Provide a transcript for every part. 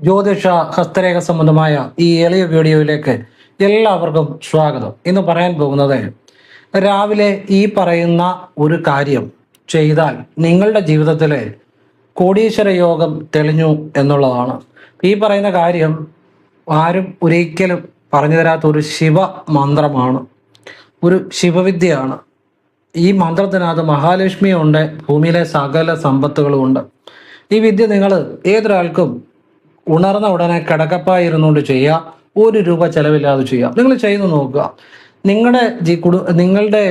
ജ്യോതിഷ ഹസ്തരേഖ സംബന്ധമായ ഈ എളിയ വീഡിയോയിലേക്ക് എല്ലാവർക്കും സ്വാഗതം. ഇന്ന് പറയാൻ പോകുന്നത് രാവിലെ ഈ പറയുന്ന ഒരു കാര്യം ചെയ്താൽ നിങ്ങളുടെ ജീവിതത്തിലെ കോടീശ്വര യോഗം തെളിഞ്ഞു എന്നുള്ളതാണ്. ഈ പറയുന്ന കാര്യം ആരും ഒരിക്കലും പറഞ്ഞു തരാത്ത ഒരു ശിവ മന്ത്രമാണ്, ഒരു ശിവവിദ്യയാണ്. ഈ മന്ത്രത്തിനകത്ത് മഹാലക്ഷ്മിയുണ്ട്, ഭൂമിയിലെ സകല സമ്പത്തുകളും ഉണ്ട്. ഈ വിദ്യ നിങ്ങൾ ഏതൊരാൾക്കും ഉണർന്ന ഉടനെ കിടക്കപ്പായി ഇരുന്നുകൊണ്ട് ചെയ്യുക, ₹1 ചെലവില്ലാതെ ചെയ്യാം. നിങ്ങൾ ചെയ്തു നോക്കുക. നിങ്ങളുടെ നിങ്ങളുടെ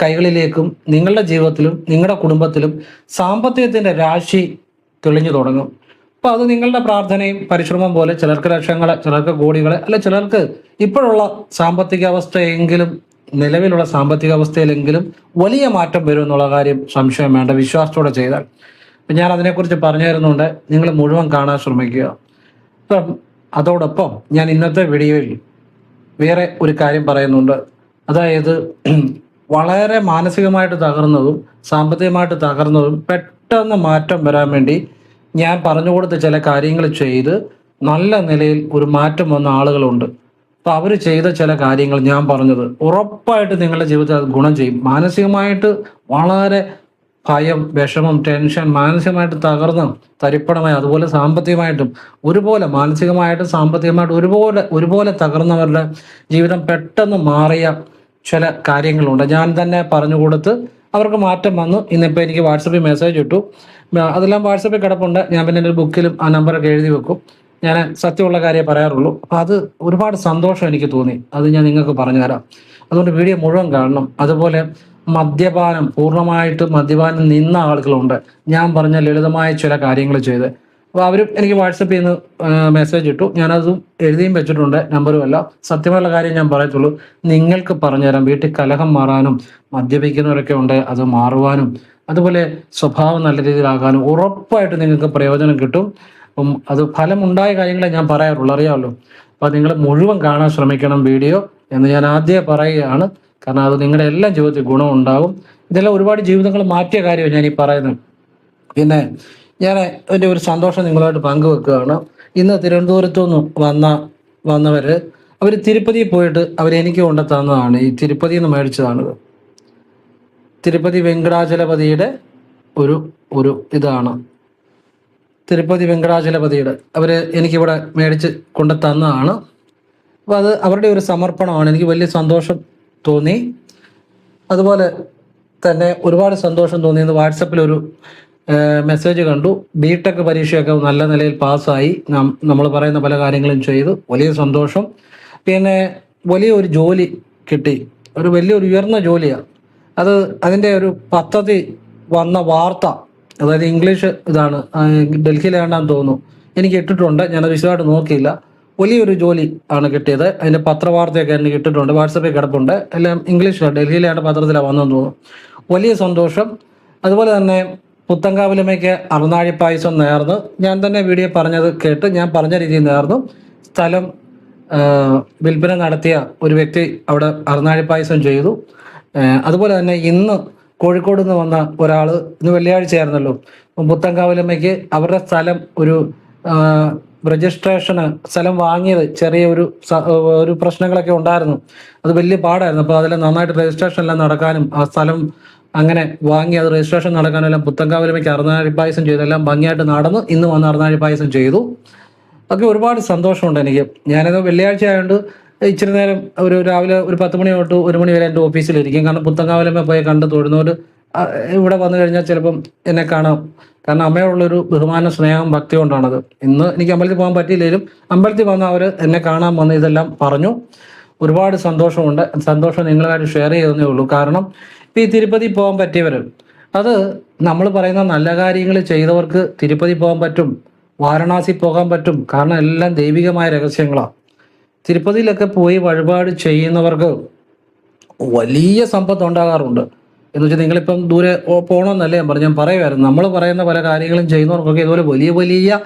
കൈകളിലേക്കും നിങ്ങളുടെ ജീവിതത്തിലും നിങ്ങളുടെ കുടുംബത്തിലും സാമ്പത്തികത്തിൻ്റെ രാശി തെളിഞ്ഞു തുടങ്ങും. അപ്പോൾ അത് നിങ്ങളുടെ പ്രാർത്ഥനയും പരിശ്രമം പോലെ ചിലർക്ക് ലക്ഷങ്ങളെ, ചിലർക്ക് കോടികളെ, അല്ല ചിലർക്ക് ഇപ്പോഴുള്ള സാമ്പത്തിക അവസ്ഥയെങ്കിലും നിലവിലുള്ള സാമ്പത്തിക അവസ്ഥയിലെങ്കിലും വലിയ മാറ്റം വരും എന്നുള്ള കാര്യം സംശയം വേണ്ട, വിശ്വാസത്തോടെ ചെയ്താൽ. ഞാൻ അതിനെക്കുറിച്ച് പറഞ്ഞു തരുന്നുണ്ട്, നിങ്ങൾ മുഴുവൻ കാണാൻ ശ്രമിക്കുക. അപ്പം അതോടൊപ്പം ഞാൻ ഇന്നത്തെ വീഡിയോയിൽ വേറെ ഒരു കാര്യം പറയുന്നുണ്ട്. അതായത് വളരെ മാനസികമായിട്ട് തകർന്നതും സാമ്പത്തികമായിട്ട് തകർന്നതും പെട്ടെന്ന് മാറ്റം വരാൻ വേണ്ടി ഞാൻ പറഞ്ഞു കൊടുത്ത ചില കാര്യങ്ങൾ ചെയ്ത് നല്ല നിലയിൽ ഒരു മാറ്റം വന്ന ആളുകളുണ്ട്. അപ്പോൾ അവർ ചെയ്ത ചില കാര്യങ്ങൾ ഞാൻ പറഞ്ഞത് ഉറപ്പായിട്ട് നിങ്ങളുടെ ജീവിതത്തിൽ അത് ഗുണം ചെയ്യും. മാനസികമായിട്ട് വളരെ ഭയം, വിഷമം, ടെൻഷൻ, മാനസികമായിട്ട് തകർന്ന് തരിപ്പണമായി, അതുപോലെ സാമ്പത്തികമായിട്ടും ഒരുപോലെ, മാനസികമായിട്ടും സാമ്പത്തികമായിട്ടും ഒരുപോലെ തകർന്നവരുടെ ജീവിതം പെട്ടെന്ന് മാറിയ ചില കാര്യങ്ങളുണ്ട്. ഞാൻ തന്നെ പറഞ്ഞു കൊടുത്ത് അവർക്ക് മാറ്റം വന്നു. ഇന്നിപ്പോൾ എനിക്ക് വാട്സപ്പിൽ മെസ്സേജ് ഇട്ടു. അതെല്ലാം വാട്സപ്പിൽ കിടപ്പുണ്ട്. ഞാൻ പിന്നെ എൻ്റെ ബുക്കിലും ആ നമ്പറൊക്കെ എഴുതി വെക്കും. ഞാൻ സത്യമുള്ള കാര്യമേ പറയാറുള്ളൂ. അപ്പം അത് ഒരുപാട് സന്തോഷം എനിക്ക് തോന്നി. അത് ഞാൻ നിങ്ങൾക്ക് പറഞ്ഞു തരാം. അതുകൊണ്ട് വീഡിയോ മുഴുവൻ കാണണം. അതുപോലെ മദ്യപാനം, പൂർണ്ണമായിട്ട് മദ്യപാനം നിന്ന ആളുകളുണ്ട്. ഞാൻ പറഞ്ഞ ലളിതമായ ചില കാര്യങ്ങൾ ചെയ്ത്, അപ്പോൾ അവരും എനിക്ക് വാട്സപ്പിൽ നിന്ന് മെസ്സേജ് ഇട്ടു. ഞാനതും എഴുതിയും വെച്ചിട്ടുണ്ട്, നമ്പറും എല്ലാം. സത്യമുള്ള കാര്യം ഞാൻ പറയത്തുള്ളൂ. നിങ്ങൾക്ക് പറഞ്ഞുതരാം. വീട്ടിൽ കലഹം മാറാനും, മദ്യപിക്കുന്നവരൊക്കെ ഉണ്ട് അത് മാറുവാനും, അതുപോലെ സ്വഭാവം നല്ല രീതിയിലാകാനും ഉറപ്പായിട്ട് നിങ്ങൾക്ക് പ്രയോജനം കിട്ടും. അപ്പം അത് ഫലമുണ്ടായ കാര്യങ്ങളെ ഞാൻ പറയാറുള്ളൂ, അറിയാമല്ലോ. അപ്പോൾ നിങ്ങൾ മുഴുവൻ കാണാൻ ശ്രമിക്കണം വീഡിയോ എന്ന് ഞാൻ ആദ്യമേ പറയുകയാണ്. കാരണം അത് നിങ്ങളുടെ എല്ലാം ജീവിതത്തിൽ ഗുണമുണ്ടാകും. ഇതെല്ലാം ഒരുപാട് ജീവിതങ്ങൾ മാറ്റിയ കാര്യമാണ് ഞാൻ ഈ പറയുന്നത്. പിന്നെ ഞാൻ എൻ്റെ ഒരു സന്തോഷം നിങ്ങളുമായിട്ട് പങ്കുവെക്കുകയാണ്. ഇന്ന് തിരുവനന്തപുരത്തു നിന്ന് വന്നവർ അവർ തിരുപ്പതിയിൽ പോയിട്ട് അവരെനിക്ക് കൊണ്ടു തന്നതാണ്. ഈ തിരുപ്പതിയിൽ നിന്ന് മേടിച്ചതാണിത്. തിരുപ്പതി വെങ്കടാചലപതിയുടെ ഒരു ഇതാണ്. തിരുപ്പതി വെങ്കടാചലപതിയുടെ അവർ എനിക്കിവിടെ മേടിച്ച് കൊണ്ടു തന്നതാണ്. അപ്പോൾ അത് അവരുടെ ഒരു സമർപ്പണമാണ്. എനിക്ക് വലിയ സന്തോഷം തോന്നി. അതുപോലെ തന്നെ ഒരുപാട് സന്തോഷം തോന്നിയത് വാട്സപ്പിലൊരു മെസ്സേജ് കണ്ടു. ബിടെക് പരീക്ഷയൊക്കെ നല്ല നിലയിൽ പാസ്സായി, നമ്മൾ പറയുന്ന പല കാര്യങ്ങളും ചെയ്തു, വലിയ സന്തോഷം. പിന്നെ വലിയൊരു ജോലി കിട്ടി, വലിയൊരു ഉയർന്ന ജോലിയാണ് അത്. അതിൻ്റെ ഒരു പദ്ധതി വന്ന വാർത്ത, അതായത് ഇംഗ്ലീഷ് ഇതാണ്, ഡൽഹിയിലാണെന്ന് തോന്നുന്നു, എനിക്ക് ഇട്ടിട്ടുണ്ട്. ഞാനത് വിശദമായിട്ട് നോക്കിയില്ല. വലിയൊരു ജോലി ആണ് കിട്ടിയത്. അതിൻ്റെ പത്രവാർത്തയൊക്കെ എനിക്ക് ഇട്ടിട്ടുണ്ട്, വാട്സപ്പിൽ കിടപ്പുണ്ട്. എല്ലാം ഇംഗ്ലീഷിലാണ്, ഡൽഹിയിലാണ് പത്രത്തിലാണ് വന്നെന്ന് തോന്നുന്നു. വലിയ സന്തോഷം. അതുപോലെ തന്നെ പുത്തങ്കാവിലമ്മയ്ക്ക് അറുനാഴി പായസം നേർന്ന്, ഞാൻ തന്നെ വീഡിയോ പറഞ്ഞത് കേട്ട് ഞാൻ പറഞ്ഞ രീതിയിൽ നേർന്നു. സ്ഥലം വിൽപ്പന നടത്തിയ ഒരു വ്യക്തി അവിടെ അറുനാഴി പായസം ചെയ്തു. അതുപോലെ തന്നെ ഇന്ന് കോഴിക്കോട് നിന്ന് വന്ന ഒരാൾ, ഇന്ന് വെള്ളിയാഴ്ചയായിരുന്നല്ലോ, പുത്തങ്കാവിലമ്മയ്ക്ക് അവരുടെ സ്ഥലം ഒരു രജിസ്ട്രേഷന് സ്ഥലം വാങ്ങിയത് ചെറിയ ഒരു പ്രശ്നങ്ങളൊക്കെ ഉണ്ടായിരുന്നു. അത് വലിയ പാടായിരുന്നു. അപ്പോൾ അതിൽ നന്നായിട്ട് രജിസ്ട്രേഷൻ എല്ലാം നടക്കാനും ആ സ്ഥലം അങ്ങനെ വാങ്ങി അത് രജിസ്ട്രേഷൻ നടക്കാനും എല്ലാം പുത്തങ്കാവിലമ്മയ്ക്ക് അറുനാഴി പായസം ചെയ്തു. എല്ലാം ഭംഗിയായിട്ട് നടന്ന് ഇന്ന് വന്ന് അറുനാഴി പായസം ചെയ്തു. ഒക്കെ ഒരുപാട് സന്തോഷമുണ്ട് എനിക്ക്. ഞാനത് വെള്ളിയാഴ്ച ആയതുകൊണ്ട് ഇച്ചിരി നേരം രാവിലെ ഒരു 10 മണി തൊട്ട് 1 മണി വരെ എൻ്റെ ഓഫീസിലിരിക്കും. കാരണം പുത്തങ്കാവിലമ്മ പോയി കണ്ട് തൊഴുന്നവർ ഇവിടെ വന്നു കഴിഞ്ഞാൽ ചിലപ്പം എന്നെ കാണാം. കാരണം അമ്മയോടുള്ളൊരു ബഹുമാന, സ്നേഹം, ഭക്തി കൊണ്ടാണത്. ഇന്ന് എനിക്ക് അമ്പലത്തിൽ പോകാൻ പറ്റിയില്ലെങ്കിലും അമ്പലത്തിൽ വന്ന അവർ എന്നെ കാണാൻ വന്ന് ഇതെല്ലാം പറഞ്ഞു. ഒരുപാട് സന്തോഷമുണ്ട്. സന്തോഷം നിങ്ങളുമായിട്ട് ഷെയർ ചെയ്തതേ ഉള്ളൂ. കാരണം ഇപ്പോൾ ഈ തിരുപ്പതി പോകാൻ പറ്റിയവർ, അത് നമ്മൾ പറയുന്ന നല്ല കാര്യങ്ങൾ ചെയ്തവർക്ക് തിരുപ്പതി പോകാൻ പറ്റും, വാരണാസി പോകാൻ പറ്റും. കാരണം എല്ലാം ദൈവികമായ രഹസ്യങ്ങളാണ്. തിരുപ്പതിയിലൊക്കെ പോയി വഴിപാട് ചെയ്യുന്നവർക്ക് വലിയ സമ്പത്ത് ഉണ്ടാകാറുണ്ട്. എന്ന് വെച്ചാൽ നിങ്ങളിപ്പം ദൂരെ പോകണമെന്നല്ലേ ഞാൻ പറയുമായിരുന്നു. നമ്മൾ പറയുന്ന പല കാര്യങ്ങളും ചെയ്യുന്നവർക്കൊക്കെ ഇതുപോലെ വലിയ വലിയ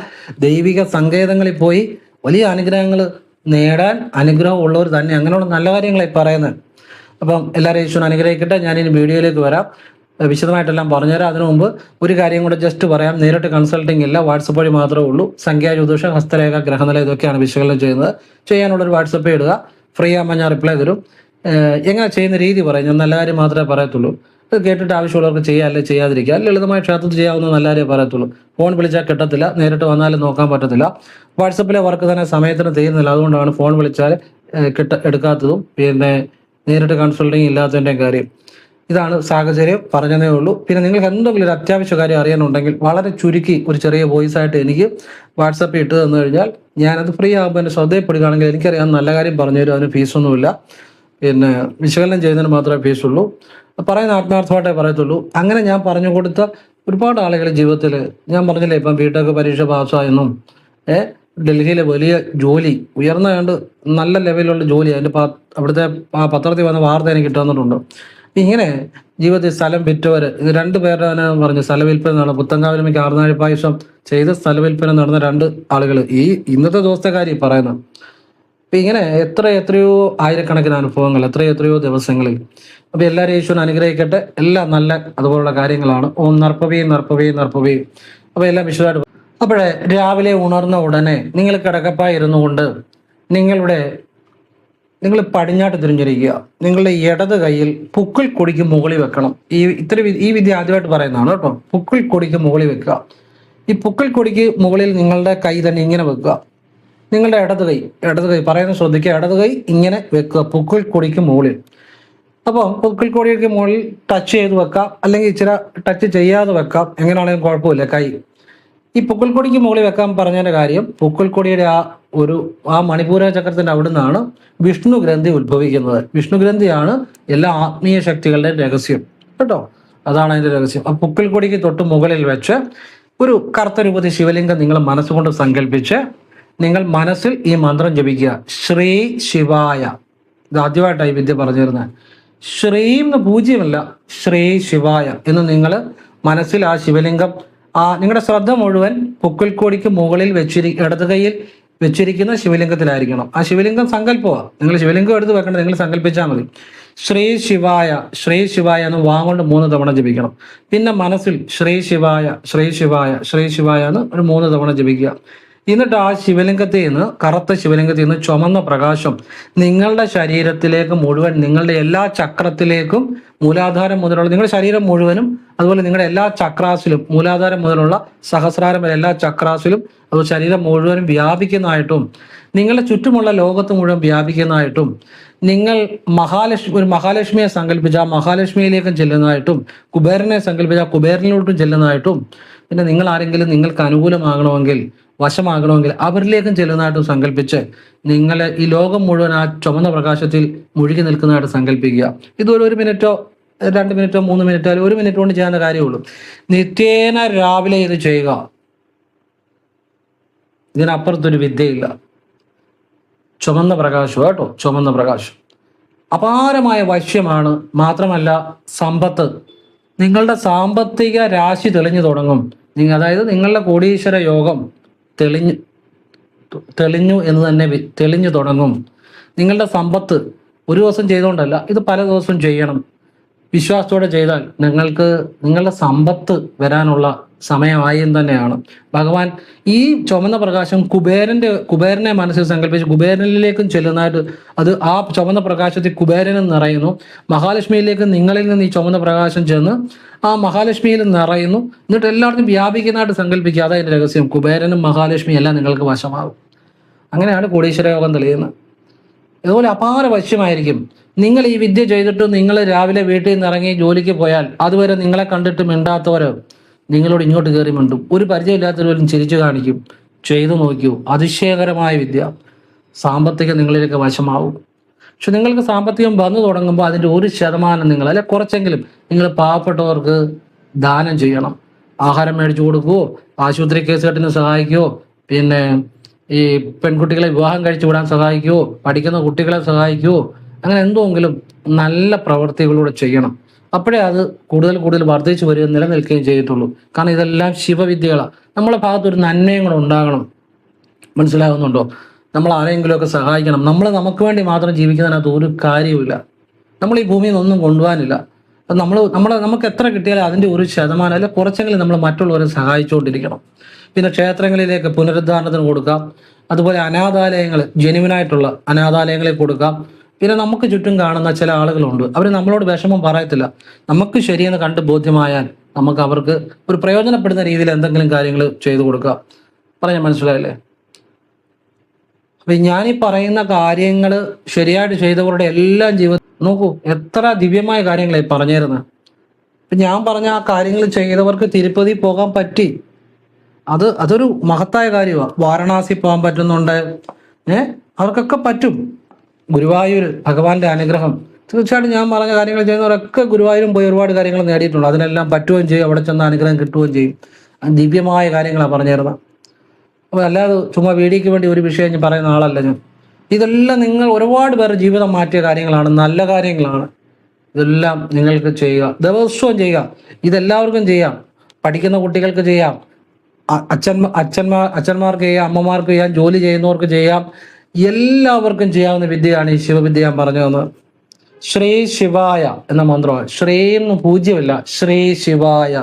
ദൈവിക സങ്കേതങ്ങളിൽ പോയി വലിയ അനുഗ്രഹങ്ങൾ നേടാൻ അനുഗ്രഹം ഉള്ളവർ തന്നെ അങ്ങനെയുള്ള നല്ല കാര്യങ്ങളായി പറയുന്നത്. അപ്പം എല്ലാവരും ഈശ്വരൻ അനുഗ്രഹിക്കട്ടെ. ഞാനിനി വീഡിയോയിലേക്ക് വരാം. വിശദമായിട്ടെല്ലാം പറഞ്ഞുതരാം. അതിനു മുമ്പ് ഒരു കാര്യം കൂടെ ജസ്റ്റ് പറയാം. നേരിട്ട് കൺസൾട്ടിംഗ് ഇല്ല, വാട്സപ്പ് വഴി മാത്രമേ ഉള്ളൂ. സംഖ്യാജ്യോതിഷം, ഹസ്തരേഖ, ഗ്രഹനില ഇതൊക്കെയാണ് വിശകലനം ചെയ്യുന്നത്. ചെയ്യാനുള്ളൊരു വാട്സപ്പ് ഇടുക, ഫ്രീ ആകുമ്പോൾ ഞാൻ റിപ്ലൈ തരും. എങ്ങനെ ചെയ്യുന്ന രീതി പറയും, ഞാൻ നല്ല കാര്യം മാത്രമേ പറയത്തുള്ളൂ. അത് കേട്ടിട്ട് ആവശ്യമുള്ളവർക്ക് ചെയ്യാം, അല്ലെങ്കിൽ ചെയ്യാതിരിക്കുക. ലളിതമായ ക്ഷേത്രത്തിൽ ചെയ്യാവുന്ന നല്ല കാര്യം പറയത്തുള്ളൂ. ഫോൺ വിളിച്ചാൽ കിട്ടത്തില്ല, നേരിട്ട് വന്നാലും നോക്കാൻ പറ്റത്തില്ല. വാട്സപ്പിലെ വർക്ക് തന്നെ സമയത്തിന് ചെയ്യുന്നില്ല, അതുകൊണ്ടാണ് ഫോൺ വിളിച്ചാൽ എടുക്കാത്തതും പിന്നെ നേരിട്ട് കൺസൾട്ടിങ് ഇല്ലാത്തതിൻ്റെയും കാര്യം. ഇതാണ് സാഹചര്യം, പറഞ്ഞതേ ഉള്ളൂ. പിന്നെ നിങ്ങൾക്ക് എന്തെങ്കിലും ഒരു അത്യാവശ്യ കാര്യം അറിയാനുണ്ടെങ്കിൽ വളരെ ചുരുക്കി ഒരു ചെറിയ വോയിസ് ആയിട്ട് എനിക്ക് വാട്സപ്പിൽ ഇട്ട് തന്നു കഴിഞ്ഞാൽ ഞാനത് ഫ്രീ ആകുമ്പോൾ എന്നെ ശ്രദ്ധയപ്പെടുകയാണെങ്കിൽ എനിക്കറിയാം നല്ല കാര്യം പറഞ്ഞു തരും. അതിന് ഫീസൊന്നുമില്ല. പിന്നെ വിശകലനം ചെയ്യുന്നതിന് മാത്രമേ ഫീസുള്ളൂ. പറയുന്ന ആത്മാർത്ഥമായിട്ടേ പറയത്തുള്ളൂ. അങ്ങനെ ഞാൻ പറഞ്ഞു കൊടുത്ത ഒരുപാട് ആളുകൾ ജീവിതത്തിൽ, ഞാൻ പറഞ്ഞില്ലേ ഇപ്പം ബിടെക് പരീക്ഷ പാസ്സായെന്നും ഡൽഹിയിലെ വലിയ ജോലി, ഉയർന്ന കണ്ട് നല്ല ലെവലിലുള്ള ജോലി, അതിൻ്റെ അവിടുത്തെ പത്രത്തിൽ വന്ന വാർത്ത എനിക്ക് കിട്ടുന്നിട്ടുണ്ട്. ഇങ്ങനെ ജീവിതത്തിൽ സ്ഥലം വിറ്റവർ, ഇത് 2 പേരുടെ തന്നെ പറഞ്ഞു സ്ഥല വിൽപ്പന നടന്നു. പുത്തങ്കാവിലമ്മയ്ക്ക് 6 പായസം ചെയ്ത് സ്ഥല വിൽപ്പന നടന്ന 2 ആളുകൾ ഈ ഇന്നത്തെ ദിവസത്തെ കാര്യം പറയുന്നത്. അപ്പം ഇങ്ങനെ എത്രയോ ആയിരക്കണക്കിന് അനുഭവങ്ങൾ, എത്രയോ ദിവസങ്ങളിൽ. അപ്പം എല്ലാവരും ഈശ്വരൻ അനുഗ്രഹിക്കട്ടെ. എല്ലാം നല്ല അതുപോലുള്ള കാര്യങ്ങളാണ്. ഓം നർപ്പവേ. അപ്പോൾ എല്ലാം വിശദമായിട്ട്. അപ്പോഴേ രാവിലെ ഉണർന്ന ഉടനെ നിങ്ങൾ കിടക്കപ്പായി ഇരുന്നു കൊണ്ട് നിങ്ങൾ പടിഞ്ഞാട്ട് തിരിഞ്ഞിരിക്കുക. നിങ്ങളുടെ ഇടത് കൈയിൽ പുക്കിൾ കൊടിക്ക് മുകളിൽ വെക്കണം. ഈ വിദ്യ ആദ്യമായിട്ട് പറയുന്നതാണ് കേട്ടോ. പുക്കിൾ കൊടിക്ക് മുകളിൽ വെക്കുക. ഈ പുക്കിൾ കൊടിക്ക് മുകളിൽ നിങ്ങളുടെ കൈ തന്നെ ഇങ്ങനെ വെക്കുക. നിങ്ങളുടെ ഇടത് കൈ പറയുന്നത് ശ്രദ്ധിക്കുക. ഇടത് കൈ ഇങ്ങനെ വെക്കുക പുക്കിൾ കൊടിക്ക് മുകളിൽ. അപ്പം പുക്കിൾ കൊടിക്ക് മുകളിൽ ടച്ച് ചെയ്ത് വെക്കാം, അല്ലെങ്കിൽ ഇച്ചിരി ടച്ച് ചെയ്യാതെ വെക്കാം, എങ്ങനെയാണെങ്കിലും കുഴപ്പമില്ല. കൈ ഈ പുക്കിൾക്കൊടിക്ക് മുകളിൽ വെക്കാൻ പറഞ്ഞതിൻ്റെ കാര്യം, പുക്കിൾക്കൊടിയുടെ ആ മണിപൂര ചക്രത്തിൻ്റെ അവിടെ നിന്നാണ് വിഷ്ണു ഗ്രന്ഥി ഉത്ഭവിക്കുന്നത്. വിഷ്ണു ഗ്രന്ഥിയാണ് എല്ലാ ആത്മീയ ശക്തികളുടെയും രഹസ്യം കേട്ടോ. അതാണ് അതിൻ്റെ രഹസ്യം. ആ പുക്കിൾക്കൊടിക്ക് തൊട്ട് മുകളിൽ വെച്ച് ഒരു കറുത്ത രൂപത്തിൽ ശിവലിംഗം നിങ്ങൾ മനസ്സുകൊണ്ട് സങ്കല്പിച്ച് നിങ്ങൾ മനസ്സിൽ ഈ മന്ത്രം ജപിക്കുക. ശ്രീ ശിവായ. ഇത് ആദ്യമായിട്ടാണ് ഈ വിദ്യ പറഞ്ഞു തരുന്നത്. ശ്രീം എന്ന് പൂജ്യമല്ല, ശ്രീ ശിവായ എന്ന് നിങ്ങൾ മനസ്സിൽ ആ ശിവലിംഗം, നിങ്ങളുടെ ശ്രദ്ധ മുഴുവൻ പുക്കിൾക്കൊടിക്ക് മുകളിൽ ഇടത് കൈയിൽ വെച്ചിരിക്കുന്ന ശിവലിംഗത്തിലായിരിക്കണം. ആ ശിവലിംഗം സങ്കല്പമാണ്. നിങ്ങൾ ശിവലിംഗം എടുത്ത് വെക്കേണ്ടത് നിങ്ങൾ സങ്കല്പിച്ചാൽ മതി. ശ്രീ ശിവായ എന്ന് വാങ്ങൊണ്ട് 3 തവണ ജപിക്കണം. പിന്നെ മനസ്സിൽ ശ്രീ ശിവായ എന്ന് ഒരു 3 തവണ ജപിക്കുക. എന്നിട്ട് ആ ശിവലിംഗത്തിൽ നിന്ന്, കറുത്ത ശിവലിംഗത്തിൽ നിന്ന് ചുമന്ന പ്രകാശം നിങ്ങളുടെ ശരീരത്തിലേക്ക് മുഴുവൻ, നിങ്ങളുടെ എല്ലാ ചക്രത്തിലേക്കും, മൂലാധാരം മുതലുള്ള നിങ്ങളുടെ ശരീരം മുഴുവനും, അതുപോലെ നിങ്ങളുടെ എല്ലാ ചക്രാസിലും, മൂലാധാരം മുതലുള്ള സഹസ്രാരം വരെ എല്ലാ ചക്രാസിലും, അത് ശരീരം മുഴുവനും വ്യാപിക്കുന്നതായിട്ടും, നിങ്ങളുടെ ചുറ്റുമുള്ള ലോകത്ത് മുഴുവൻ വ്യാപിക്കുന്നതായിട്ടും, നിങ്ങൾ ഒരു മഹാലക്ഷ്മിയെ സങ്കല്പിച്ച ആ മഹാലക്ഷ്മിയിലേക്കും ചെല്ലുന്നതായിട്ടും, കുബേരനെ സങ്കല്പിച്ച കുബേരനിലോട്ടും ചെല്ലുന്നതായിട്ടും, പിന്നെ നിങ്ങൾ ആരെങ്കിലും നിങ്ങൾക്ക് അനുകൂലമാകണമെങ്കിൽ, വശമാകണമെങ്കിൽ അവരിലേക്കും ചെല്ലുന്നതായിട്ടും സങ്കല്പിച്ച് നിങ്ങൾ ഈ ലോകം മുഴുവൻ ആ ചുമന്ന പ്രകാശത്തിൽ മുഴുകി നിൽക്കുന്നതായിട്ട് സങ്കല്പിക്കുക. ഇതൊരു 1 മിനിറ്റോ 2 മിനിറ്റോ 3 മിനിറ്റോ 1 മിനിറ്റ് കൊണ്ട് ചെയ്യാവുന്ന കാര്യമുള്ളൂ. നിത്യേന രാവിലെ ഇത് ചെയ്യുക. ഇതിനപ്പുറത്തൊരു വിദ്യയില്ല. ചുമന്ന പ്രകാശം കേട്ടോ, ചുമന്ന പ്രകാശം. അപാരമായ വശ്യമാണ്. മാത്രമല്ല സമ്പത്ത്, നിങ്ങളുടെ സാമ്പത്തിക രാശി തെളിഞ്ഞു തുടങ്ങും. അതായത് നിങ്ങളുടെ കോടീശ്വര യോഗം തെളിഞ്ഞു എന്ന് തന്നെ തെളിഞ്ഞു തുടങ്ങും. നിങ്ങളുടെ സമ്പത്ത് ഒരു ദിവസം ചെയ്തുകൊണ്ടല്ല, ഇത് പല ദിവസവും ചെയ്യണം. വിശ്വാസത്തോടെ ചെയ്താൽ നിങ്ങളുടെ സമ്പത്ത് വരാനുള്ള സമയമായി തന്നെയാണ്. ഭഗവാൻ ഈ ചുമന്ന പ്രകാശം കുബേരനെ മനസ്സിൽ സങ്കല്പിച്ച് കുബേരനിലേക്കും ചെല്ലുന്നതായിട്ട്, അത് ആ ചുമന്ന പ്രകാശത്തിൽ കുബേരനും നിറയുന്നു. മഹാലക്ഷ്മിയിലേക്ക് നിങ്ങളിൽ നിന്ന് ഈ ചുമന്ന പ്രകാശം ചെന്ന് ആ മഹാലക്ഷ്മിയിൽ നിറയുന്നു. എന്നിട്ട് എല്ലാവർക്കും വ്യാപിക്കുന്നതായിട്ട് സങ്കല്പിക്കുക. അതായത് രഹസ്യം. കുബേരനും മഹാലക്ഷ്മിയും എല്ലാം നിങ്ങൾക്ക് വശമാകും. അങ്ങനെയാണ് കോടീശ്വര യോഗം തെളിയുന്നത്. ഇതുപോലെ അപാര വശ്യമായിരിക്കും. നിങ്ങൾ ഈ വിദ്യ ചെയ്തിട്ട് നിങ്ങൾ രാവിലെ വീട്ടിൽ നിന്ന് ഇറങ്ങി ജോലിക്ക് പോയാൽ അതുവരെ നിങ്ങളെ കണ്ടിട്ട് മിണ്ടാത്തവരോ നിങ്ങളോട് ഇങ്ങോട്ട് കയറി മിണ്ടും. ഒരു പരിചയമില്ലാത്തവരും ചിരിച്ചു കാണിക്കും. ചെയ്തു നോക്കൂ. അതിശയകരമായ വിദ്യ. സാമ്പത്തികം നിങ്ങളിലേക്ക് വശമാവും. പക്ഷെ നിങ്ങൾക്ക് സാമ്പത്തികം വന്നു തുടങ്ങുമ്പോൾ അതിൻ്റെ 1% നിങ്ങൾ, അല്ലെ കുറച്ചെങ്കിലും നിങ്ങൾ പാവപ്പെട്ടവർക്ക് ദാനം ചെയ്യണം. ആഹാരം മേടിച്ചു കൊടുക്കുവോ, ആശുപത്രി കേസ് കെട്ടിന് സഹായിക്കുവോ, പിന്നെ ഈ പെൺകുട്ടികളെ വിവാഹം കഴിച്ചു വിടാൻ സഹായിക്കുവോ, പഠിക്കുന്ന കുട്ടികളെ സഹായിക്കുവോ, അങ്ങനെ എന്തെങ്കിലും നല്ല പ്രവർത്തികളൂടെ ചെയ്യണം. അപ്പോഴേ അത് കൂടുതൽ വർദ്ധിച്ചു വരികയും നിലനിൽക്കുകയും ചെയ്തിട്ടുള്ളൂ. കാരണം ഇതെല്ലാം ശിവവിദ്യകളാണ്. നമ്മളെ ഭാഗത്തൊരു നന്മയും കൂടെ ഉണ്ടാകണം. മനസ്സിലാകുന്നുണ്ടോ? നമ്മൾ ആരെങ്കിലുമൊക്കെ സഹായിക്കണം. നമുക്ക് വേണ്ടി മാത്രം ജീവിക്കുന്നതിനകത്ത് ഒരു കാര്യവുമില്ല. നമ്മൾ ഈ ഭൂമിയിൽ നിന്നൊന്നും കൊണ്ടുപോകാനില്ല. നമുക്ക് എത്ര കിട്ടിയാലും അതിൻ്റെ 1% അല്ല കുറച്ചെങ്കിലും നമ്മൾ മറ്റുള്ളവരെ സഹായിച്ചുകൊണ്ടിരിക്കണം. പിന്നെ ക്ഷേത്രങ്ങളിലേക്ക് പുനരുദ്ധാരണത്തിന് കൊടുക്കാം. അതുപോലെ അനാഥാലയങ്ങൾ, ജെനുവിനായിട്ടുള്ള അനാഥാലയങ്ങളിൽ കൊടുക്കാം. പിന്നെ നമുക്ക് ചുറ്റും കാണുന്ന ചില ആളുകളുണ്ട്, അവർ നമ്മളോട് വിഷമം പറയത്തില്ല. നമുക്ക് ശരിയെന്ന് കണ്ട് ബോധ്യമായാൽ നമുക്ക് അവർക്ക് ഒരു പ്രയോജനപ്പെടുന്ന രീതിയിൽ എന്തെങ്കിലും കാര്യങ്ങൾ ചെയ്തു കൊടുക്കാം. പറഞ്ഞാൽ മനസ്സിലായില്ലേ? അപ്പൊ ഞാനീ പറയുന്ന കാര്യങ്ങൾ ശരിയായിട്ട് ചെയ്തവരുടെ എല്ലാം ജീവിതം നോക്കൂ, എത്ര ദിവ്യമായ കാര്യങ്ങളായി പറഞ്ഞിരുന്നത്. ഇപ്പൊ ഞാൻ പറഞ്ഞ ആ കാര്യങ്ങൾ ചെയ്തവർക്ക് തിരുപ്പതി പോകാൻ പറ്റി. അതൊരു മഹത്തായ കാര്യമാണ്. വാരണാസി പോകാൻ പറ്റുന്നുണ്ട്. അവർക്കൊക്കെ പറ്റും. ഗുരുവായൂർ ഭഗവാന്റെ അനുഗ്രഹം. തീർച്ചയായിട്ടും ഞാൻ പറഞ്ഞ കാര്യങ്ങൾ ചെയ്യുന്നവരൊക്കെ ഗുരുവായൂരും പോയി ഒരുപാട് കാര്യങ്ങൾ നേടിയിട്ടുണ്ട്. അതിനെല്ലാം പറ്റുകയും ചെയ്യും, അവിടെ ചെന്ന അനുഗ്രഹം കിട്ടുകയും ചെയ്യും. ദിവ്യമായ കാര്യങ്ങളാണ് പറഞ്ഞിരുന്നത്. അപ്പോൾ അല്ലാതെ ചുമ്മാ വീഡിയോയ്ക്ക് വേണ്ടി ഒരു വിഷയം ഞാൻ പറയുന്ന ആളല്ല ഞാൻ. ഇതെല്ലാം നിങ്ങൾ ഒരുപാട് പേർ ജീവിതം മാറ്റിയ കാര്യങ്ങളാണ്, നല്ല കാര്യങ്ങളാണ്. ഇതെല്ലാം നിങ്ങൾക്ക് ചെയ്യുക, ദിവസവും ചെയ്യുക. ഇതെല്ലാവർക്കും ചെയ്യാം. പഠിക്കുന്ന കുട്ടികൾക്ക് ചെയ്യാം, അച്ഛന്മാർക്ക് ചെയ്യാം, അമ്മമാർക്ക് ചെയ്യാം, ജോലി ചെയ്യുന്നവർക്ക് ചെയ്യാം. എല്ലാവർക്കും ചെയ്യാവുന്ന വിദ്യയാണ് ഈ ശിവവിദ്യ ഞാൻ പറഞ്ഞു തന്നത്. ശ്രീ ശിവായ എന്ന മന്ത്രമാണ്. ശ്രീന്ന് പൂജ്യമില്ല, ശ്രീ ശിവായ.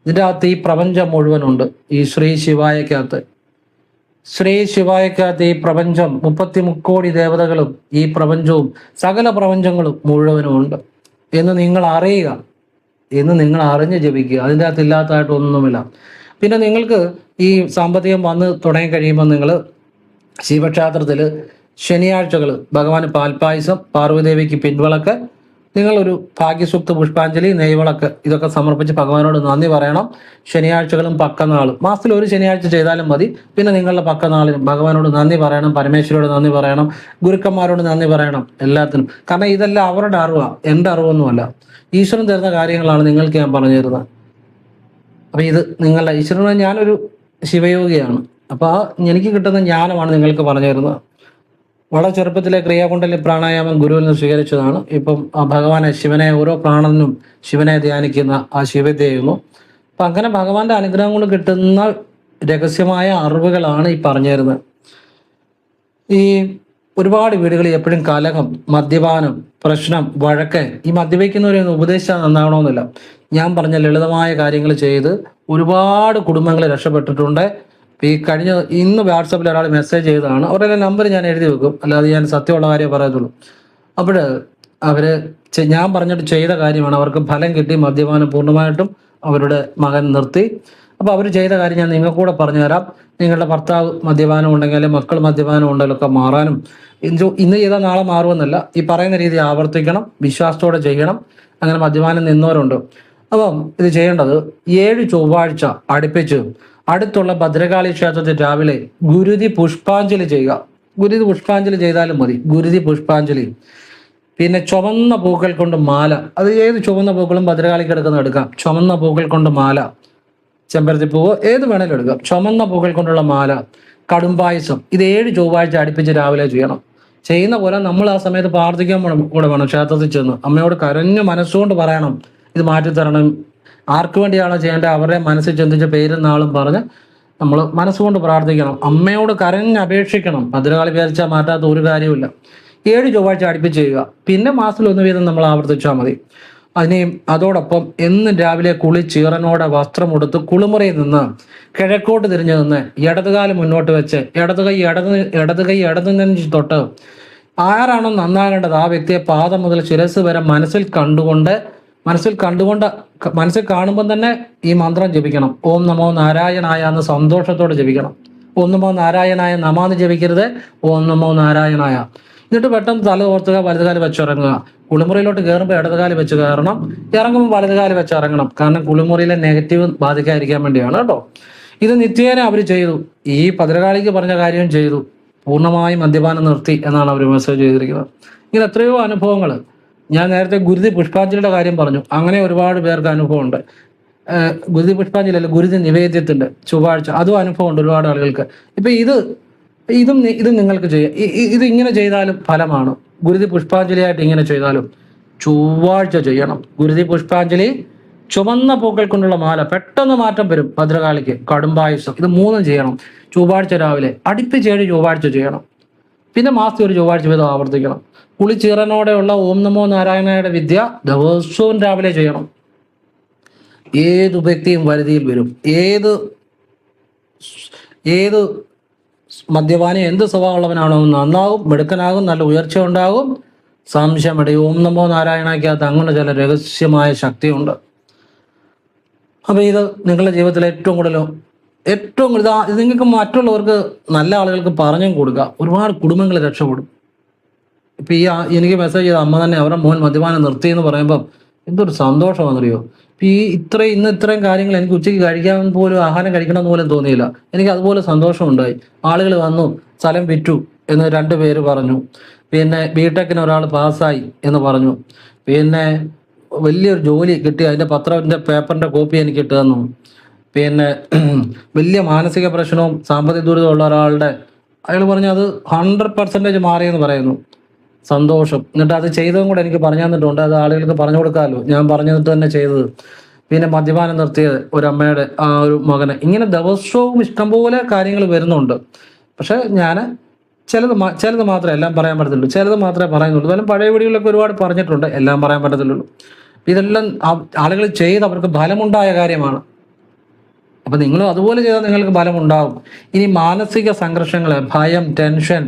ഇതിൻ്റെ അകത്ത് ഈ പ്രപഞ്ചം മുഴുവനുണ്ട്. ഈ ശ്രീ ശിവായക്കകത്ത് ഈ പ്രപഞ്ചം 33 കോടി ദേവതകളും ഈ പ്രപഞ്ചവും സകല പ്രപഞ്ചങ്ങളും മുഴുവനും ഉണ്ട് എന്ന് നിങ്ങൾ അറിയുക, എന്ന് നിങ്ങൾ അറിഞ്ഞ് ജപിക്കുക. അതിൻ്റെ അകത്ത് ഇല്ലാത്തതായിട്ട് ഒന്നുമില്ല. പിന്നെ നിങ്ങൾക്ക് ഈ സാമ്പത്തികം വന്ന് തുടങ്ങി കഴിയുമ്പോൾ നിങ്ങൾ ശിവക്ഷേത്രത്തിൽ ശനിയാഴ്ചകൾ ഭഗവാന് പാൽപ്പായസം, പാർവ്വതീദേവിക്ക് പിൻവിളക്ക്, നിങ്ങളൊരു ഭാഗ്യസൂക്ത പുഷ്പാഞ്ജലി, നെയ്വിളക്ക് ഇതൊക്കെ സമർപ്പിച്ച് ഭഗവാനോട് നന്ദി പറയണം. ശനിയാഴ്ചകളും പക്കനാളും മാസത്തിൽ ഒരു ശനിയാഴ്ച ചെയ്താലും മതി. പിന്നെ നിങ്ങളുടെ പക്കനാളിനും ഭഗവാനോട് നന്ദി പറയണം, പരമേശ്വരോട് നന്ദി പറയണം, ഗുരുക്കന്മാരോട് നന്ദി പറയണം, എല്ലാത്തിനും. കാരണം ഇതെല്ലാം അവരുടെ അറിവാണ്, എൻ്റെ അറിവൊന്നുമല്ല. ഈശ്വരൻ തരുന്ന കാര്യങ്ങളാണ് നിങ്ങൾക്ക് ഞാൻ പറഞ്ഞു തരുന്നത്. അപ്പം ഇത് നിങ്ങളുടെ ഈശ്വരൻ, ഞാനൊരു ശിവയോഗിയാണ്. അപ്പോൾ എനിക്ക് കിട്ടുന്ന ജ്ഞാനമാണ് നിങ്ങൾക്ക് പറഞ്ഞു തരുന്നത്. വളരെ ചെറുപ്പത്തിലെ ക്രിയാകുണ്ടലി പ്രാണായാമം ഗുരുവിൽ നിന്ന് സ്വീകരിച്ചതാണ്. ഇപ്പം ഭഗവാനെ, ശിവനെ, ഓരോ പ്രാണനും ശിവനെ ധ്യാനിക്കുന്ന ആ ശിവവിദ്യ ചെയ്യുന്നു. അപ്പം അങ്ങനെ ഭഗവാന്റെ അനുഗ്രഹം കൊണ്ട് കിട്ടുന്ന രഹസ്യമായ അറിവുകളാണ് ഈ പറഞ്ഞു തരുന്നത്. ഈ ഒരുപാട് വീടുകളിൽ എപ്പോഴും കലഹം, മദ്യപാനം, പ്രശ്നം, വഴക്ക്. ഈ മദ്യപിക്കുന്നവരെയൊന്നും ഉപദേശിച്ചാൽ നന്നാവണമെന്നില്ല. ഞാൻ പറഞ്ഞ ലളിതമായ കാര്യങ്ങൾ ചെയ്ത് ഒരുപാട് കുടുംബങ്ങൾ രക്ഷപ്പെട്ടിട്ടുണ്ട്. ഈ ഇന്ന് വാട്സപ്പിൽ ഒരാൾ മെസ്സേജ് ചെയ്തതാണ്. അവരുടെ നമ്പർ ഞാൻ എഴുതി വെക്കും, അല്ലാതെ ഞാൻ സത്യമുള്ള കാര്യം പറയത്തുള്ളൂ. അപ്പോൾ ഞാൻ പറഞ്ഞിട്ട് ചെയ്ത കാര്യമാണ്, അവർക്ക് ഫലം കിട്ടി. മദ്യപാനം പൂർണ്ണമായിട്ടും അവരുടെ മകൻ നിർത്തി. അപ്പോൾ അവർ ചെയ്ത കാര്യം ഞാൻ നിങ്ങൾക്ക് കൂടെ പറഞ്ഞു തരാം. നിങ്ങളുടെ ഭർത്താവ് മദ്യപാനം ഉണ്ടെങ്കിൽ, അല്ലെങ്കിൽ മക്കൾ മദ്യപാനം ഉണ്ടെങ്കിലൊക്കെ മാറാനും, ഇന്ന് ചെയ്താൽ നാളെ മാറുമെന്നല്ല, ഈ പറയുന്ന രീതി ആവർത്തിക്കണം, വിശ്വാസത്തോടെ ചെയ്യണം. അങ്ങനെ മദ്യപാനം നിന്നവരുണ്ട്. അപ്പം ഇത് ചെയ്യേണ്ടത് 7 ചൊവ്വാഴ്ച അടുപ്പിച്ച് അടുത്തുള്ള ഭദ്രകാളി ക്ഷേത്രത്തിൽ രാവിലെ ഗുരുതി പുഷ്പാഞ്ജലി ചെയ്യുക. ഗുരുതി പുഷ്പാഞ്ജലി ചെയ്താലും മതി. ഗുരുതി പുഷ്പാഞ്ജലി. പിന്നെ ചുവന്ന പൂക്കൾ കൊണ്ട് മാല. അത് ഏത് ചുവന്ന പൂക്കളും ഭദ്രകാളിക്ക് എടുക്കാം. ചുവന്ന പൂക്കൾ കൊണ്ട് മാല, ചെമ്പരത്തിപ്പൂവ് ഏത് വേണേലും എടുക്കാം. ചുമന്ന പൂക്കൾ കൊണ്ടുള്ള മാല, കടുംപായസം. ഇത് 7 ചൊവ്വാഴ്ച അടുപ്പിച്ച് രാവിലെ ചെയ്യണം. ചെയ്യുന്ന പോലെ നമ്മൾ ആ സമയത്ത് പ്രാർത്ഥിക്കാൻ കൂടെ വേണം. ക്ഷേത്രത്തിൽ ചെന്ന് അമ്മയോട് കരഞ്ഞു മനസ്സുകൊണ്ട് പറയണം, ഇത് മാറ്റിത്തരണം. ആർക്ക് വേണ്ടിയാണോ ചെയ്യേണ്ടത് അവരുടെ മനസ്സിൽ ചിന്തിച്ച പേരും നാളും പറഞ്ഞ് നമ്മൾ മനസ്സുകൊണ്ട് പ്രാർത്ഥിക്കണം. അമ്മയോട് കരഞ്ഞ് അപേക്ഷിക്കണം. ഭദ്രകാളി വിചാരിച്ചാൽ മാറ്റാത്ത ഒരു കാര്യമില്ല. 7 ചൊവ്വാഴ്ച അടുപ്പിച്ച് ചെയ്യുക. പിന്നെ മാസത്തിൽ 1 വീതം നമ്മൾ ആവർത്തിച്ചാൽ മതി. അതോടൊപ്പം എന്നും രാവിലെ ചീറനോടെ വസ്ത്രമെടുത്ത് കുളിമുറിയിൽ നിന്ന് കിഴക്കോട്ട് തിരിഞ്ഞു നിന്ന് ഇടതുകാലം മുന്നോട്ട് വെച്ച് ഇടത് കൈ നെഞ്ച് തൊട്ട് ആരാണോ നന്നാകേണ്ടത് ആ വ്യക്തിയെ പാദം മുതൽ ശിരസ് വരെ മനസ്സിൽ കാണുമ്പോൾ തന്നെ ഈ മന്ത്രം ജപിക്കണം. ഓം നമോ നാരായണായ എന്ന് സന്തോഷത്തോടെ ജപിക്കണം. ഓം നമോ നാരായണായ നമാന്ന് ജപിക്കരുത്, ഓം നമോ നാരായണായ. എന്നിട്ട് പെട്ടെന്ന് തല ഓർത്തുക, വലതുകാലം വെച്ചിറങ്ങുക. കുളിമുറിയിലോട്ട് കയറുമ്പോൾ ഇടതുകാലം വെച്ച് കയറണം, ഇറങ്ങുമ്പോൾ വലതുകാലം വെച്ച് ഇറങ്ങണം. കാരണം കുളിമുറിയിലെ നെഗറ്റീവ് ബാധിക്കാതിരിക്കാൻ വേണ്ടിയാണ് കേട്ടോ. ഇത് നിത്യേന അവർ ചെയ്തു. ഈ ഭദ്രകാളിക്ക് പറഞ്ഞ കാര്യം ചെയ്തു. പൂർണ്ണമായും മദ്യപാനം നിർത്തി എന്നാണ് അവർ മെസ്സേജ് ചെയ്തിരിക്കുന്നത്. ഇങ്ങനെ എത്രയോ അനുഭവങ്ങൾ. ഞാൻ നേരത്തെ ഗുരുതി പുഷ്പാഞ്ജലിയുടെ കാര്യം പറഞ്ഞു. അങ്ങനെ ഒരുപാട് പേർക്ക് അനുഭവമുണ്ട്. ഗുരുതി പുഷ്പാഞ്ജലി അല്ല, ഗുരുതി നിവേദ്യത്തിൻ്റെ ചൊവ്വാഴ്ച, അതും അനുഭവമുണ്ട് ഒരുപാട് ആളുകൾക്ക്. ഇപ്പം ഇതും നിങ്ങൾക്ക് ചെയ്യാം. ഇത് ഇങ്ങനെ ചെയ്താലും ഫലമാണ്. ഗുരുതി പുഷ്പാഞ്ജലിയായിട്ട് ഇങ്ങനെ ചെയ്താലും ചൊവ്വാഴ്ച ചെയ്യണം. ഗുരുതി പുഷ്പാഞ്ജലി, ചുവന്ന പൂക്കൾ കൊണ്ടുള്ള മാല, പെട്ടെന്ന് മാറ്റം വരും. ഭദ്രകാളിക്ക് കടുംപായസം, ഇത് 3 ചെയ്യണം. ചൊവ്വാഴ്ച രാവിലെ അടുപ്പിച്ച് 7 ചൊവ്വാഴ്ച ചെയ്യണം. പിന്നെ മാസത്തിൽ ഒരു ചൊവ്വാഴ്ച വീതം ആവർത്തിക്കണം. കുളിച്ചീറനോടെയുള്ള ഓം നമോ നാരായണയുടെ വിദ്യ ദിവസവും രാവിലെ ചെയ്യണം. ഏത് വ്യക്തിയും വരുതിയിൽ വരും. ഏത് മദ്യപാനി എന്ത് സ്വഭാവമുള്ളവനാണോ നന്നാവും, മിടുക്കനാകും, നല്ല ഉയർച്ച ഉണ്ടാകും. സംശയമട ഓം നമോ നാരായണയ്ക്കകത്ത് അങ്ങനെ ചില രഹസ്യമായ ശക്തിയുണ്ട്. അപ്പൊ ഇത് നിങ്ങളുടെ ജീവിതത്തിൽ ഏറ്റവും കൂടുതൽ ഇത് നിങ്ങൾക്ക് മറ്റുള്ളവർക്ക്, നല്ല ആളുകൾക്ക് പറഞ്ഞും കൊടുക്കുക. ഒരുപാട് കുടുംബങ്ങൾ രക്ഷപ്പെടും. ഇപ്പൊ എനിക്ക് മെസ്സേജ് ചെയ്ത അമ്മ തന്നെ അവരുടെ മോൻ മദ്യപാനം നിർത്തി എന്ന് പറയുമ്പോൾ എന്തൊരു സന്തോഷമാണെന്നറിയോ. ഇന്ന് ഇത്രയും കാര്യങ്ങൾ എനിക്ക് ഉച്ചയ്ക്ക് കഴിക്കാൻ പോലും, ആഹാരം കഴിക്കണമെന്ന് പോലും തോന്നിയില്ല. എനിക്ക് അതുപോലെ സന്തോഷമുണ്ടായി. ആളുകൾ വന്നു, സ്ഥലം വിറ്റു എന്ന് 2 പേര് പറഞ്ഞു. പിന്നെ ബിടെക്കിന് ഒരാൾ പാസ്സായി എന്ന് പറഞ്ഞു. പിന്നെ വലിയൊരു ജോലി കിട്ടി, അതിൻ്റെ പത്രത്തിൻ്റെ പേപ്പറിൻ്റെ കോപ്പി എനിക്ക് ഇട്ട് തന്നു. പിന്നെ വലിയ മാനസിക പ്രശ്നവും സാമ്പത്തിക ദുരിതമുള്ള ഒരാളുടെ അയാൾ പറഞ്ഞു അത് 100% മാറിയെന്ന് പറയുന്നു. സന്തോഷം. എന്നിട്ട് അത് ചെയ്തതും കൂടെ എനിക്ക് പറഞ്ഞു തന്നിട്ടുണ്ട്. അത് ആളുകൾക്ക് പറഞ്ഞു കൊടുക്കാമല്ലോ, ഞാൻ പറഞ്ഞു തന്നിട്ട് തന്നെ ചെയ്തത്. പിന്നെ മദ്യപാനം നിർത്തിയത് ഒരമ്മയുടെ ആ ഒരു മകന്. ഇങ്ങനെ ദിവസവും ഇഷ്ടംപോലെ കാര്യങ്ങൾ വരുന്നുണ്ട്. പക്ഷെ ഞാൻ ചിലത് മാത്രമേ എല്ലാം പറയാൻ പറ്റത്തുള്ളൂ, ചിലത് മാത്രമേ പറയുന്നുള്ളൂ. എന്നാലും പഴയ വീഡിയോയിലൊക്കെ ഒരുപാട് പറഞ്ഞിട്ടുണ്ട്, എല്ലാം പറയാൻ പറ്റത്തുള്ളൂ. ഇതെല്ലാം ആളുകൾ ചെയ്ത് അവർക്ക് ഫലമുണ്ടായ കാര്യമാണ്. അപ്പൊ നിങ്ങളും അതുപോലെ ചെയ്താൽ നിങ്ങൾക്ക് ഫലമുണ്ടാവും. ഇനി മാനസിക സംഘർഷങ്ങൾ, ഭയം, ടെൻഷൻ,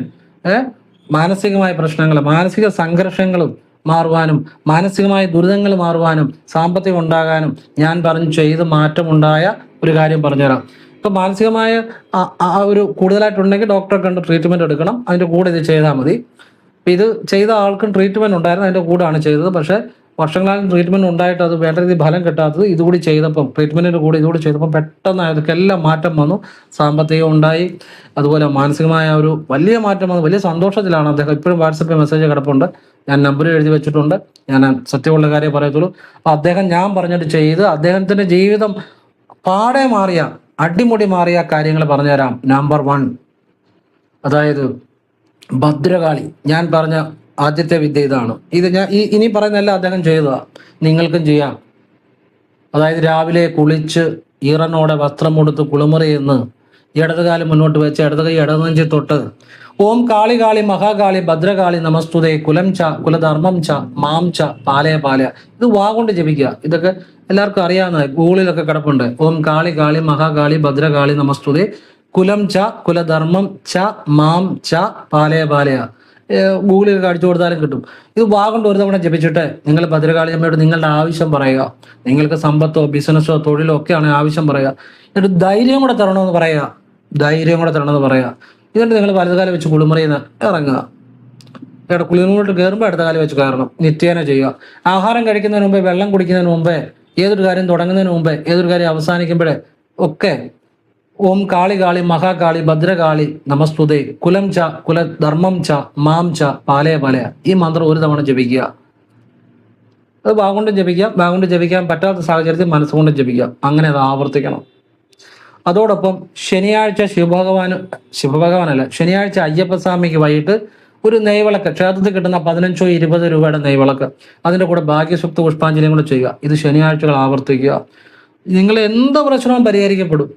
മാനസികമായ പ്രശ്നങ്ങൾ, മാനസിക സംഘർഷങ്ങളും മാറുവാനും മാനസികമായ ദുരിതങ്ങൾ മാറുവാനും സാമ്പത്തികം ഉണ്ടാകാനും ഞാൻ ചെയ്ത് മാറ്റമുണ്ടായ ഒരു കാര്യം പറഞ്ഞുതരാം. ഇപ്പൊ മാനസികമായ ഒരു കൂടുതലായിട്ടുണ്ടെങ്കിൽ ഡോക്ടറെ കണ്ട് ട്രീറ്റ്മെന്റ് എടുക്കണം. അതിന്റെ കൂടെ ഇത് ചെയ്താൽ മതി. ഇത് ചെയ്ത ആൾക്കും ട്രീറ്റ്മെന്റ് ഉണ്ടായിരുന്നു, അതിന്റെ കൂടെയാണ് ചെയ്തത്. പക്ഷെ വർഷങ്ങളാലും ട്രീറ്റ്മെന്റ് ഉണ്ടായിട്ട് അത് വേണ്ട രീതിയിൽ ഫലം കിട്ടാത്തത് ഇതുകൂടി ചെയ്തപ്പം, ട്രീറ്റ്മെന്റിന്റെ കൂടെ ഇതുകൂടി ചെയ്തപ്പം പെട്ടെന്ന് അതൊക്കെല്ലാം മാറ്റം വന്നു. സാമ്പത്തികം ഉണ്ടായി, അതുപോലെ മാനസികമായ ഒരു വലിയ മാറ്റം വന്നു. വലിയ സന്തോഷത്തിലാണ് അദ്ദേഹം. ഇപ്പോഴും വാട്സപ്പിൽ മെസ്സേജ് കിടപ്പുണ്ട്, ഞാൻ നമ്പർ എഴുതി വെച്ചിട്ടുണ്ട്. ഞാൻ സത്യമുള്ള കാര്യം പറയത്തുള്ളൂ. അപ്പൊ അദ്ദേഹം ഞാൻ പറഞ്ഞിട്ട് ചെയ്ത് അദ്ദേഹത്തിന്റെ ജീവിതം പാടെ മാറിയ, അടിമുടി മാറിയ കാര്യങ്ങൾ പറഞ്ഞുതരാം. നമ്പർ 1, അതായത് ഭദ്രകാളി. ഞാൻ പറഞ്ഞ ആദ്യത്തെ വിദ്യ ഇതാണ്. ഇത് ഞാൻ ഇനി പറയുന്നതല്ല അദ്ദേഹം ചെയ്തതാ, നിങ്ങൾക്കും ചെയ്യാം. അതായത് രാവിലെ കുളിച്ച് ഈറനോടെ വസ്ത്രമെടുത്ത് കുളിമുറി എന്ന് ഇടതുകാലം മുന്നോട്ട് വെച്ച് ഇടതുകൈ ഇടനെഞ്ചി തൊട്ട് ഓം കാളി കാളി മഹാകാളി ഭദ്രകാളി നമസ്തുതേ കുലം ച കുലധർമ്മം ച മാം ച പാലയ പാലയ. ഇത് വാ കൊണ്ട് ജപിക്കുക. ഇതൊക്കെ എല്ലാവർക്കും അറിയാവുന്ന, ഗൂഗിളിലൊക്കെ കിടപ്പുണ്ട്. ഓം കാളി കാളി മഹാകാളി ഭദ്രകാളി നമസ്തുതേ കുലം ച കുലധർമ്മം ച മാം ച പാലയ പാലയ. ഗൂഗിളിൽ കാണിച്ചു കൊടുത്താലും കിട്ടും. ഇത് വാ കൊണ്ട് ഒരു തവണ ജപിച്ചിട്ട് നിങ്ങൾ ഭദ്രകാളി അമ്മയോട് നിങ്ങളുടെ ആവശ്യം പറയുക. നിങ്ങൾക്ക് സമ്പത്തോ ബിസിനസ്സോ തൊഴിലോ ഒക്കെയാണ് ആവശ്യം പറയുക. എന്നിട്ട് ധൈര്യം കൂടെ തരണമെന്ന് പറയുക. എന്നിട്ട് നിങ്ങൾ വലതുകാലം വെച്ച് കുളിമുറിയിൽ നിന്ന് ഇറങ്ങുക. കുളിമുറിയിട്ട് കയറുമ്പോൾ അടുത്ത കാലം വെച്ച് കയറണം. നിത്യേന ചെയ്യുക. ആഹാരം കഴിക്കുന്നതിന് മുമ്പേ, വെള്ളം കുടിക്കുന്നതിന് മുമ്പേ, ഏതൊരു കാര്യം തുടങ്ങുന്നതിന് മുമ്പേ, ഏതൊരു കാര്യം അവസാനിക്കുമ്പോഴേ ഒക്കെ ഓം കാളി കാളി മഹാകാളി ഭദ്രകാളി നമസ്തുതേ കുലം ച കുലധർമ്മം ച മാം ച പാലയ പാലയ. ഈ മന്ത്രം ഒരു തവണ ജപിക്കുക. അത് വാഗുകൊണ്ട് ജപിക്കാം. വാഗുകൊണ്ട് ജപിക്കാൻ പറ്റാത്ത സാഹചര്യത്തിൽ മനസ്സുകൊണ്ട് ജപിക്കാം. അങ്ങനെ അത് ആവർത്തിക്കണം. അതോടൊപ്പം ശനിയാഴ്ച ശനിയാഴ്ച അയ്യപ്പസ്വാമിക്ക് വൈകിട്ട് ഒരു നെയ്വിളക്ക്, ക്ഷേത്രത്തിൽ കിട്ടുന്ന 15-20 രൂപയുടെ നെയ്വിളക്ക്, അതിൻ്റെ കൂടെ ഭാഗ്യസുക്ത പുഷ്പാഞ്ജലിയും കൂടെ ചെയ്യുക. ഇത് ശനിയാഴ്ചകൾ ആവർത്തിക്കുക. നിങ്ങൾ എന്ത് പ്രശ്നവും പരിഹരിക്കപ്പെടും.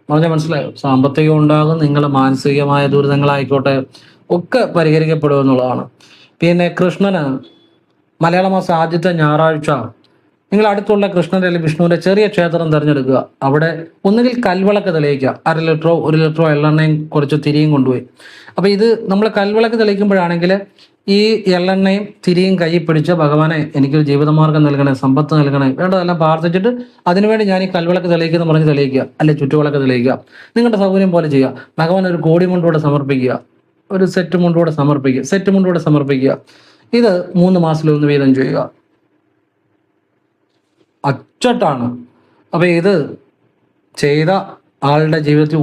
പറഞ്ഞാൽ മനസ്സിലായോ? സാമ്പത്തികം ഉണ്ടാകും, നിങ്ങളുടെ മാനസികമായ ദുരിതങ്ങളായിക്കോട്ടെ ഒക്കെ പരിഹരിക്കപ്പെടും എന്നുള്ളതാണ്. പിന്നെ കൃഷ്ണന് മലയാള മാസം ആദ്യത്തെ ഞായറാഴ്ച നിങ്ങൾ അടുത്തുള്ള കൃഷ്ണന്റെ അല്ലെങ്കിൽ വിഷ്ണുവിന്റെ ചെറിയ ക്ഷേത്രം തിരഞ്ഞെടുക്കുക. അവിടെ ഒന്നുകിൽ കൽവിളക്ക് തെളിയിക്കുക. 1/2 ലിറ്ററോ 1 ലിറ്ററോ എള്ളെണ്ണയും കുറച്ച് തിരിയും കൊണ്ടുപോയി. അപ്പൊ ഇത് നമ്മൾ കൽവിളക്ക് തെളിയിക്കുമ്പോഴാണെങ്കിൽ ഈ എള്ളെണ്ണയും തിരിയും കൈ പിടിച്ച് ഭഗവാനെ എനിക്കൊരു ജീവിതമാർഗം നൽകണേ, സമ്പത്ത് നൽകണേ, വേണ്ടതെല്ലാം പ്രാർത്ഥിച്ചിട്ട് അതിനുവേണ്ടി ഞാൻ ഈ കൽവിളക്ക് തെളിയിക്കുന്ന പറഞ്ഞ് തെളിയിക്കുക. അല്ലെ ചുറ്റുവിളക്ക് തെളിയിക്കുക. നിങ്ങളുടെ സൗകര്യം പോലെ ചെയ്യുക. ഭഗവാൻ ഒരു കോടി മുണ്ടൂടെ സമർപ്പിക്കുക, ഒരു സെറ്റ് മുണ്ടൂടെ സമർപ്പിക്കുക. ഇത് 3 മാസത്തിലൊന്ന് വീതം ചെയ്യുക. അച്ചട്ടാണ്. അപ്പൊ ഇത് ചെയ്ത ആളുടെ ജീവിതത്തിൽ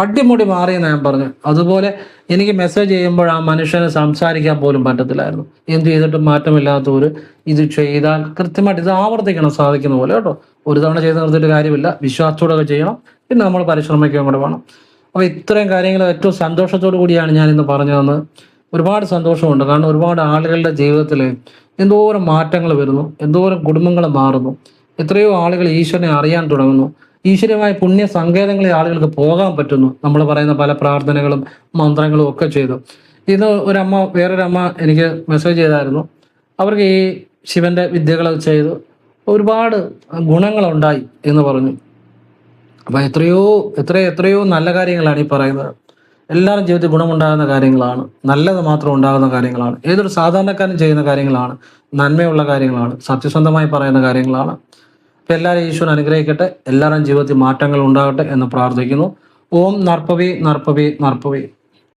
അടിമുടി മാറിയെന്ന് ഞാൻ പറഞ്ഞു. അതുപോലെ എനിക്ക് മെസ്സേജ് ചെയ്യുമ്പോൾ ആ മനുഷ്യന് സംസാരിക്കാൻ പോലും പറ്റത്തില്ലായിരുന്നു. എന്ത് ചെയ്തിട്ടും മാറ്റമില്ലാത്തവര് ഇത് ചെയ്താൽ കൃത്യമായിട്ട് ഇത് ആവർത്തിക്കണം സാധിക്കുന്ന പോലെ കേട്ടോ. ഒരു തവണ ചെയ്ത് നിർത്തിയിട്ട് കാര്യമില്ല, വിശ്വാസത്തോടെ ചെയ്യണം. പിന്നെ നമ്മൾ പരിശ്രമിക്കുകയും കൂടെ വേണം. അപ്പൊ ഇത്രയും കാര്യങ്ങൾ ഏറ്റവും സന്തോഷത്തോടു കൂടിയാണ് ഞാൻ ഇന്ന് പറഞ്ഞു തന്നത്. ഒരുപാട് സന്തോഷമുണ്ട്. കാരണം ഒരുപാട് ആളുകളുടെ ജീവിതത്തിൽ എന്തോരം മാറ്റങ്ങൾ വരുന്നു, എന്തോരം കുടുംബങ്ങൾ മാറുന്നു, എത്രയോ ആളുകൾ ഈശ്വരനെ അറിയാൻ തുടങ്ങുന്നു. ഈശ്വരമായ പുണ്യ സങ്കേതങ്ങളിൽ ആളുകൾക്ക് പോകാൻ പറ്റുന്നു. നമ്മൾ പറയുന്ന പല പ്രാർത്ഥനകളും മന്ത്രങ്ങളും ഒക്കെ ചെയ്തു. ഇത് വേറൊരമ്മ എനിക്ക് മെസ്സേജ് ചെയ്തായിരുന്നു. അവർക്ക് ഈ ശിവന്റെ വിദ്യകൾ ചെയ്ത് ഒരുപാട് ഗുണങ്ങളുണ്ടായി എന്ന് പറഞ്ഞു. അപ്പം എത്രയോ നല്ല കാര്യങ്ങളാണ് ഈ പറയുന്നത്. എല്ലാവരും ജീവിതത്തിൽ ഗുണമുണ്ടാകുന്ന കാര്യങ്ങളാണ്, നല്ലത് മാത്രം ഉണ്ടാകുന്ന കാര്യങ്ങളാണ്, ഏതൊരു സാധാരണക്കാരനും ചെയ്യുന്ന കാര്യങ്ങളാണ്, നന്മയുള്ള കാര്യങ്ങളാണ്, സത്യസന്ധമായി പറയുന്ന കാര്യങ്ങളാണ്. അപ്പം എല്ലാവരും ഈശ്വരൻ അനുഗ്രഹിക്കട്ടെ, എല്ലാവരും ജീവിതത്തിൽ മാറ്റങ്ങൾ ഉണ്ടാകട്ടെ എന്ന് പ്രാർത്ഥിക്കുന്നു. ഓം നർപ്പവി നർപ്പവി നർപ്പവി.